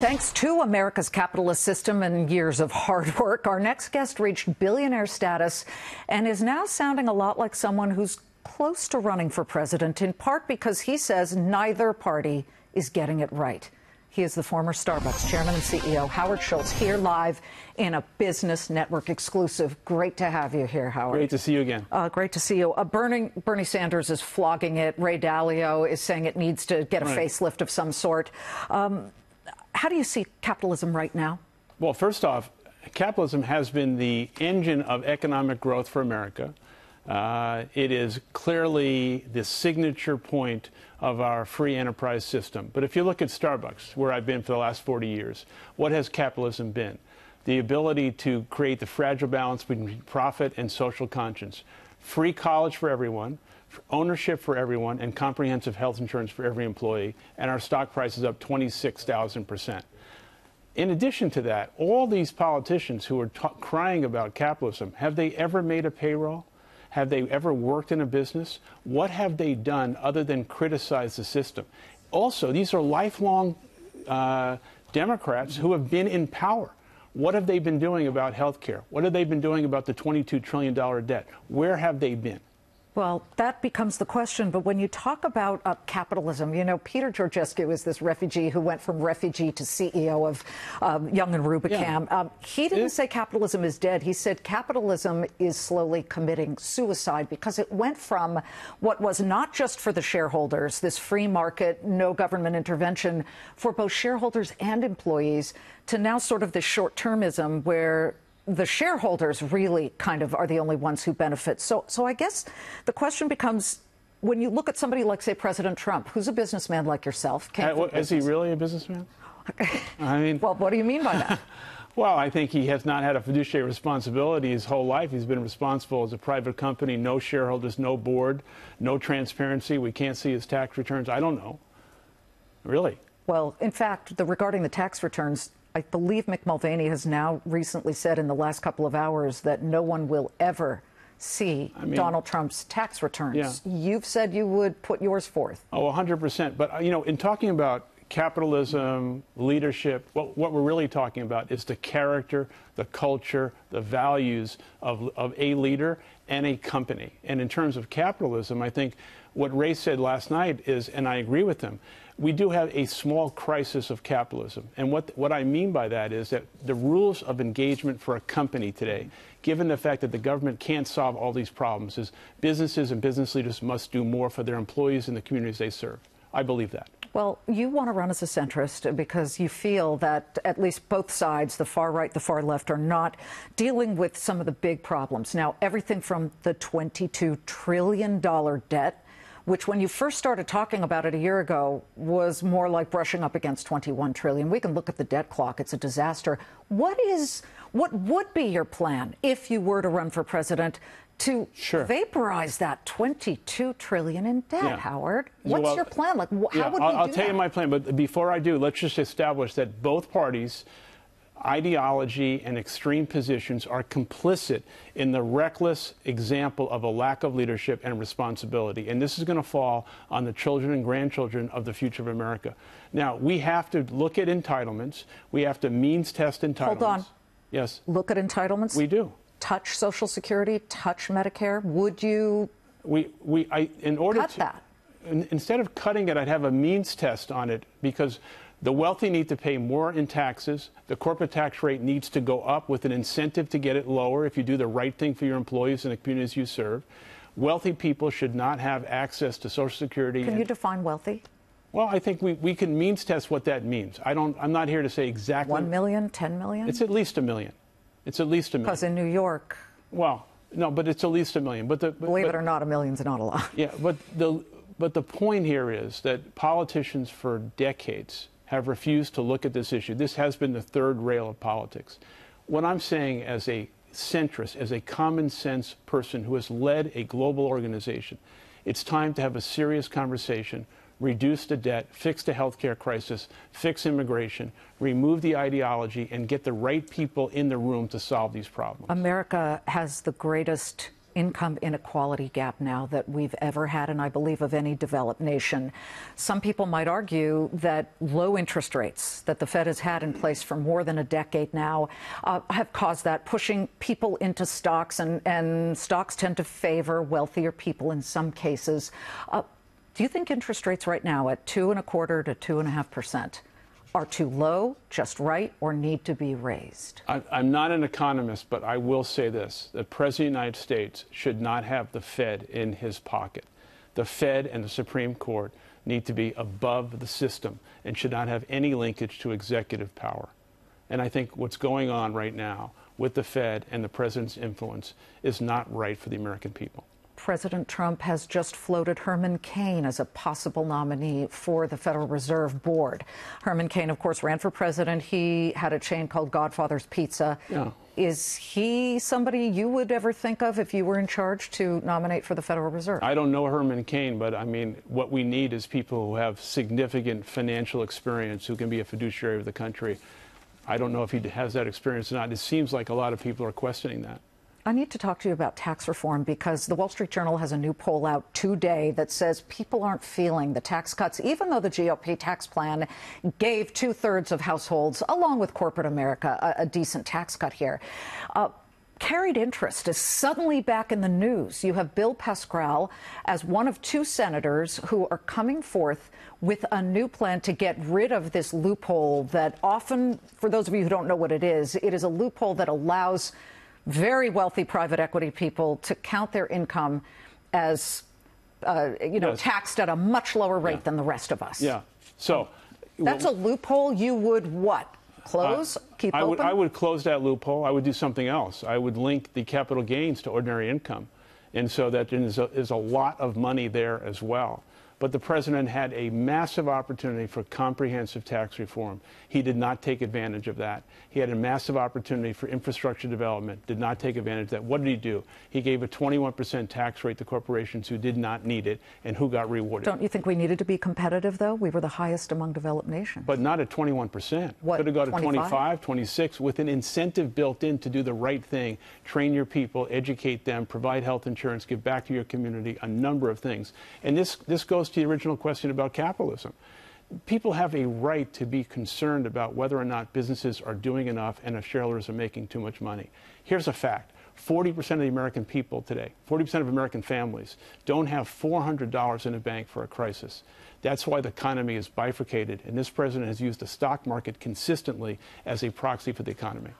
Thanks to America's capitalist system and years of hard work, our next guest reached billionaire status and is now sounding a lot like someone who's close to running for president, in part because he says neither party is getting it right. He is the former Starbucks chairman and CEO Howard Schultz, here live in a Business Network exclusive. Great to have you here, Howard. Great to see you again. Great to see you. Bernie Sanders is flogging it. Ray Dalio is saying it needs to get a facelift of some sort. How do you see capitalism right now? Well, first off, capitalism has been the engine of economic growth for America. It is clearly the signature point of our free enterprise system. But if you look at Starbucks, where I've been for the last 40 years, what has capitalism been? The ability to create the fragile balance between profit and social conscience. Free college for everyone, ownership for everyone, and comprehensive health insurance for every employee, and our stock price is up 26,000%. In addition to that, all these politicians who are crying about capitalism, have they ever made a payroll? Have they ever worked in a business? What have they done other than criticize the system? Also, these are lifelong Democrats who have been in power. What have they been doing about health care? What have they been doing about the $22 trillion debt? Where have they been? Well, that becomes the question. But when you talk about capitalism, you know, Peter Georgescu is this refugee who went from refugee to CEO of Young and Rubicam. Yeah. He didn't say capitalism is dead. He said capitalism is slowly committing suicide because it went from what was not just for the shareholders, this free market, no government intervention for both shareholders and employees, to now sort of this short-termism where the shareholders really kind of are the only ones who benefit. So I guess the question becomes, when you look at somebody like, say, President Trump, who's a businessman like yourself. Is he really a businessman? I mean, well, what do you mean by that? Well, I think he has not had a fiduciary responsibility his whole life. He's been responsible as a private company, no shareholders, no board, no transparency. We can't see his tax returns. I don't know. Really? Well, in fact, regarding the tax returns, I believe Mick Mulvaney has now recently said in the last couple of hours that no one will ever see Donald Trump's tax returns. Yeah. You've said you would put yours forth. Oh, 100%. But, you know, in talking about capitalism, leadership, what we're really talking about is the character, the culture, the values of a leader and a company. And in terms of capitalism, I think what Ray said last night is, and I agree with him, we do have a small crisis of capitalism. And what I mean by that is that the rules of engagement for a company today, given the fact that the government can't solve all these problems, is businesses and business leaders must do more for their employees and the communities they serve. I believe that. Well, you want to run as a centrist because you feel that at least both sides, the far right, the far left, are not dealing with some of the big problems. Now, everything from the $22 trillion debt, which when you first started talking about it a year ago was more like brushing up against 21 trillion. We can look at the debt clock. It's a disaster. What would be your plan if you were to run for president to vaporize that 22 trillion in debt, Howard? What's your plan? Like, how would we do that? I'll tell you my plan, but before I do, let's just establish that both parties' ideology and extreme positions are complicit in the reckless example of a lack of leadership and responsibility. And this is going to fall on the children and grandchildren of the future of America. Now, we have to look at entitlements. We have to means test entitlements. Hold on. Yes. Look at entitlements? We do. Touch Social Security, touch Medicare. Would you cut that? Instead of cutting it, I'd have a means test on it because the wealthy need to pay more in taxes. The corporate tax rate needs to go up with an incentive to get it lower if you do the right thing for your employees and the communities you serve. Wealthy people should not have access to Social Security. Can you define wealthy? Well, I think we can means test what that means. I'm not here to say exactly. 1 million, 10 million? It's at least 1 million. It's at least 1 million. Because in New York. Well, no, but it's at least 1 million. Believe it or not, 1 million's not a lot. Yeah, but the point here is that politicians for decades have refused to look at this issue. This has been the third rail of politics. What I'm saying as a centrist, as a common sense person who has led a global organization, it's time to have a serious conversation, reduce the debt, fix the healthcare crisis, fix immigration, remove the ideology, and get the right people in the room to solve these problems. America has the greatest income inequality gap now that we've ever had, and I believe of any developed nation. Some people might argue that low interest rates that the Fed has had in place for more than a decade now have caused that, pushing people into stocks, and stocks tend to favor wealthier people in some cases. Do you think interest rates right now at 2.25% to 2.5% are too low, just right, or need to be raised? I'm not an economist, but I will say this. The President of the United States should not have the Fed in his pocket. The Fed and the Supreme Court need to be above the system and should not have any linkage to executive power. And I think what's going on right now with the Fed and the President's influence is not right for the American people. President Trump has just floated Herman Cain as a possible nominee for the Federal Reserve Board. Herman Cain, of course, ran for president. He had a chain called Godfather's Pizza. Yeah. Is he somebody you would ever think of if you were in charge to nominate for the Federal Reserve? I don't know Herman Cain, but I mean, what we need is people who have significant financial experience who can be a fiduciary of the country. I don't know if he has that experience or not. It seems like a lot of people are questioning that. I need to talk to you about tax reform because the Wall Street Journal has a new poll out today that says people aren't feeling the tax cuts, even though the GOP tax plan gave 2/3 of households, along with corporate America, a decent tax cut here. Carried interest is suddenly back in the news. You have Bill Pascrell as one of 2 senators who are coming forth with a new plan to get rid of this loophole that often, for those of you who don't know what it is a loophole that allows very wealthy private equity people to count their income as, Yes. taxed at a much lower rate than the rest of us. Yeah. So that's a loophole you would what? Close? Keep open? I would close that loophole. I would do something else. I would link the capital gains to ordinary income, and so that there's a lot of money there as well. But the president had a massive opportunity for comprehensive tax reform. He did not take advantage of that. He had a massive opportunity for infrastructure development, did not take advantage of that. What did he do? He gave a 21% tax rate to corporations who did not need it and who got rewarded. Don't you think we needed to be competitive, though? We were the highest among developed nations. But not at 21%. What, could have gone to 25? 25, 26, with an incentive built in to do the right thing, train your people, educate them, provide health insurance, give back to your community, a number of things. And this goes to the original question about capitalism. People have a right to be concerned about whether or not businesses are doing enough and if shareholders are making too much money. Here's a fact. 40% of the American people today, 40% of American families don't have $400 in a bank for a crisis. That's why the economy is bifurcated, and this president has used the stock market consistently as a proxy for the economy.